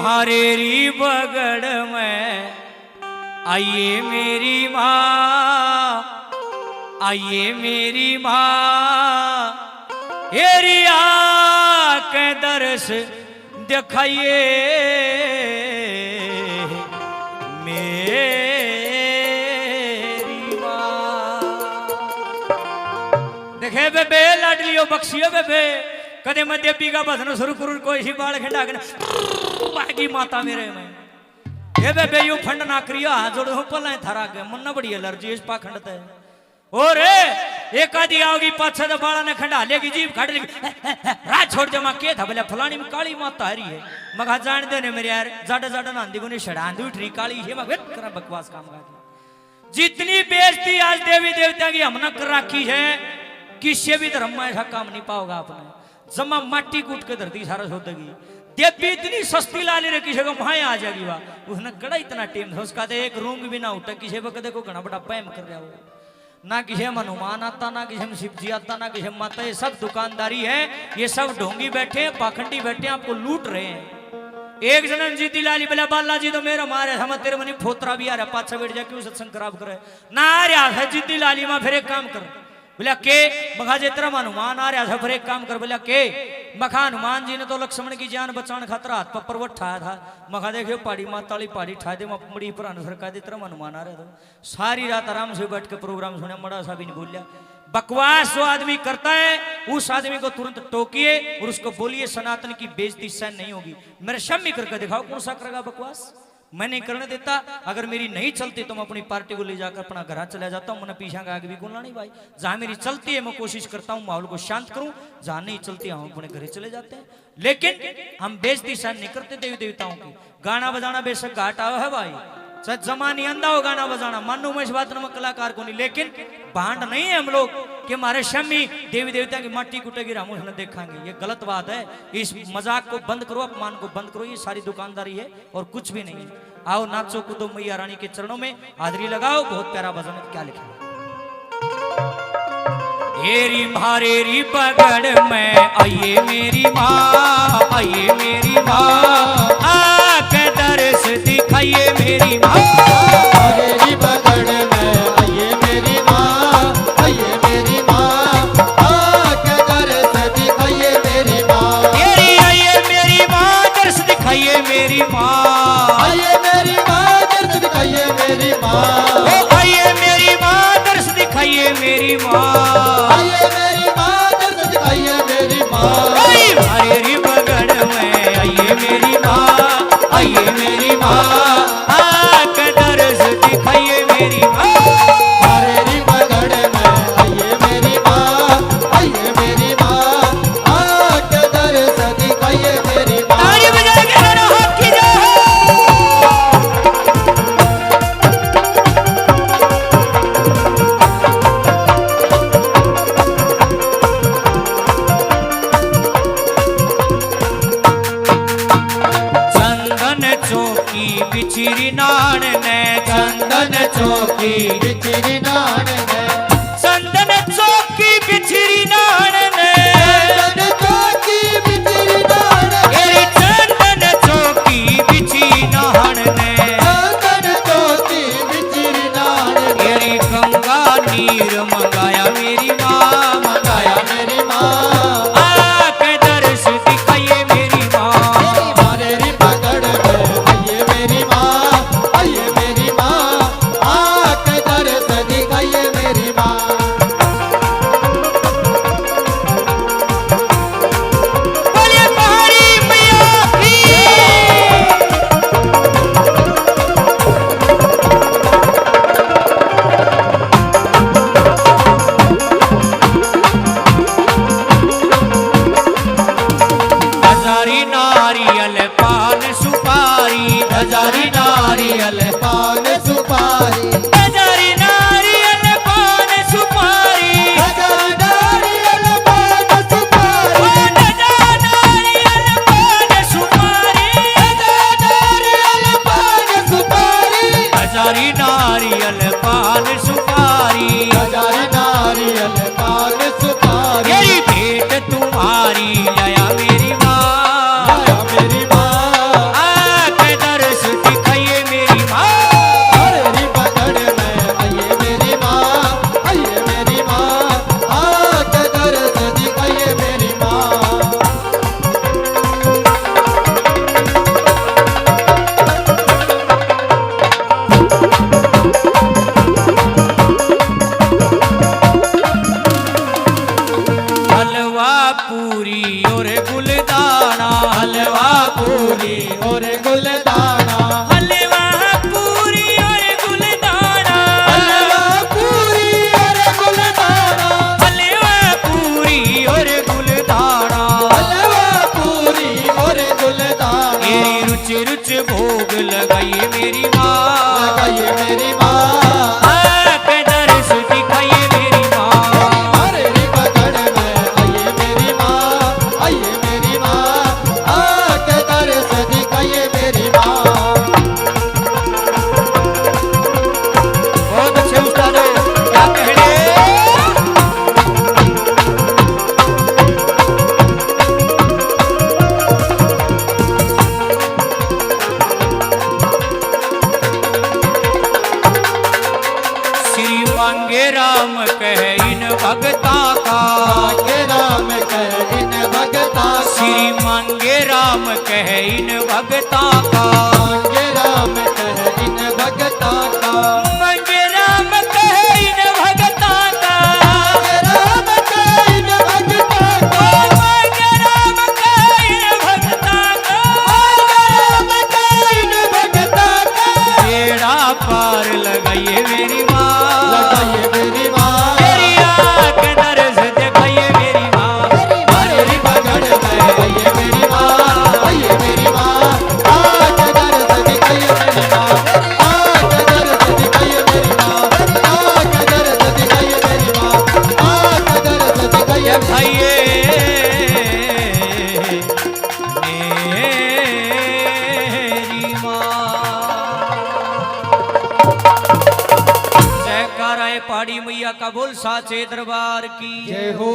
म्हारेरी बगड़ में आइए मेरी माँ, आइए मेरी माँ, एरिया के दर्श दिखाइए मेरी माँ। देखे बेबे लाडलियो बख्शियो बेबे कदे मैं देवी का भजन शुरू करूँ कोई सी बाल खंडा बागी माता मेरे में ये बेबे यू फंड ना करियो हाथ जोड़ो हूँ पला थारा के मन ना बड़ी एलर्जी इस पाखंड है और एक आदि आओगी पाछे तो बाला ने खंडा लेगी जीभ काट लेगी रात छोड़ जमा के था बोले फलानी में काली माता हरी है मगा जान दे ने मेरे यार जाडा जाडा नांदी को ने शड़ांदी उठ रही काली है मगर करा बकवास काम का जितनी बेइज्जती आज देवी देवता की हमने कर रखी है किसी भी धर्म में ऐसा काम नहीं पाओगा आपने जमा माटी कूट के धरती सारा सोतेगी देवी इतनी सस्ती ला ले रहे किसी को वहां आ जाएगी वाह उसने कड़ा इतना टीम था उसका एक रूम भी ना उठा किसी वक्त को घना बड़ा पैम कर रहा हो ना किसी में हनुमान आता ना किसी में शिव जी आता ना किसी में माता ये सब दुकानदारी है ये सब ढोंगी बैठे हैं पाखंडी बैठे हैं आपको लूट रहे हैं एक जनन जीती लाली बोला बालाजी तो मेरा मारे हम तेरे मनी फोतरा भी आ रहा पाछा बैठ जा क्यों सत्संग खराब करे ना आ रहा है जीती लाली माँ फिर एक काम कर बोला के मखा जितना हनुमान आ रहा था फिर एक काम कर बोला के मखा हनुमान जी ने तो लक्ष्मण की जान बचाने खातर हाथ पर पर्वत ठाया था मखा देखियो पहाड़ी माताली पहाड़ी ठा दे मड़ी पर अनुसर का दे तरह हनुमान आ रहा था सारी रात आराम से बैठ के प्रोग्राम सुने मड़ा सा भी नहीं बोलिया बकवास जो आदमी करता है उस आदमी को तुरंत टोकिए और उसको बोलिए सनातन की बेइज्जती सहन नहीं होगी मेरे शम्मी करके दिखाओ कौन सा करेगा बकवास मैं नहीं करने देता अगर मेरी नहीं चलती तो मैं अपनी पार्टी को ले जाकर अपना घर चला जाता हूँ मैंने पीछा का आगे भी बोलना नहीं भाई जहां मेरी चलती है मैं कोशिश करता हूँ माहौल को शांत करूं जहां नहीं चलती हम अपने घरे चले जाते हैं लेकिन हम बेइज्जती सहन नहीं करते देवी देवताओं की गाना बजाना बेशक घाट आया है भाई सच जमा नहीं अंधा हो गाना बजाना मानो मैं इस बात में कलाकार को नहीं लेकिन भांड नहीं है हम लोग कि हमारे शम्मी देवी देवता की माटी कुटेगी हम उसने देखेंगे ये गलत बात है इस मजाक को बंद करो अपमान को बंद करो ये सारी दुकानदारी है और कुछ भी नहीं है आओ नाचो कूदो मैया रानी के चरणों में हाजरी लगाओ बहुत प्यारा भजन है क्या लिखा हेरी म्हारेरी बगड़ में आइए मेरी माँ आइए मेरी माँ आके दर्श दिखाइए मेरी माँ म्हारेरी बगड़ में आइए मेरी माँ आइए मेरी माँ आके दर्श दिखाइए मेरी माँ तेरी आइए मेरी माँ दर्श दिखाइए मेरी माँ आइए मेरी माँ दर्श दिखाइए मेरी माँ आइए मेरी माँ दर्श दिखाइए मेरी माँ आइए मेरी माँ दर्श दिखाइए मेरी माँ म्हारेरी बगड़ में आइए मेरी माँ आइए मेरी माँ आके दर्श दिखाइए मेरी माँ म्हारेरी बगड़ में आइए मेरी माँ आइए मेरी माँ आके दर्श दिखाइए मेरी माँ ताली बजा के जरा हाथ कीजिए बिछरी नान ने चंदन चौकी बिछरी नान ने चंदन चौकी बिछरी नान ने चंदन चौकी बिछरी नान ने चंदन चौकी बिछरी नान ने चंदन चौकी बिछरी नान ने गंगा नीर मंगाया मेरी माँ मंगाया मेरी माँ आके दर्श दिखाइए मेरी माँ म्हारेरी बगड़ में आइए मेरी माँ आइए मेरी माँ आके दर्श दिखाइए मेरी माँ बोलिए पहाड़ी मैया की हजारी नारियल पान सुपारी हजारी नारियल पान सुपारी हजारी नारियल पान सुपारी हजारी नारियल पान सुपारी हजारी नारियल पान सुपारी नारियल पान सुपारी हजारी नारियल पान सुपारी हजारी नारियल पान सुपारी मेरी भेंट तुम्हारी लया मेरी माँ आया मेरी माँ पूरी और गुलदाना हलवा पूरी और गुलदाना हलवा पूरी और गुलदाना हलवा पूरी और गुलदाना हलवा पूरी और गुलदाना मेरी रुच रुच भोग लगाइए मेरी माँ लगाइए मेरी माँ आके दर्श दिखाइए मेरी माँ हरे री बगड़ में आइए मेरी माँ आइए मेरी माँ आके दर्श दिखाइए मेरी माँ बहुत अच्छे उस्ताद हो क्या कह रहे श्री मांगे राम कह इन भगता का मांगे राम कह इन भगता श्री मांगे राम कह इन भगता का मांगे राम कह इन भगता का मांगे राम कह इन भगता का मांगे राम कह इन भगता का मांगे राम कह इन भगता का राम कह इन भगता का बेड़ा पार लगाइए मेरी माँ लगाइए मेरी माँ मेरी आँख दर्श दिखाइए मेरी माँ हरे री बगड़ में आइए मेरी माँ आइए मेरी माँ आके दर्श दिखाइए मेरी माँ आके दर्श दिखाइए मेरी माँ आके दर्श दिखाइए मेरी माँ आके दर्श दिखाइए दिखाइए मेरी माँ जयकारा है पहाड़ी मैया का बोल साचे दरबार की जय हो।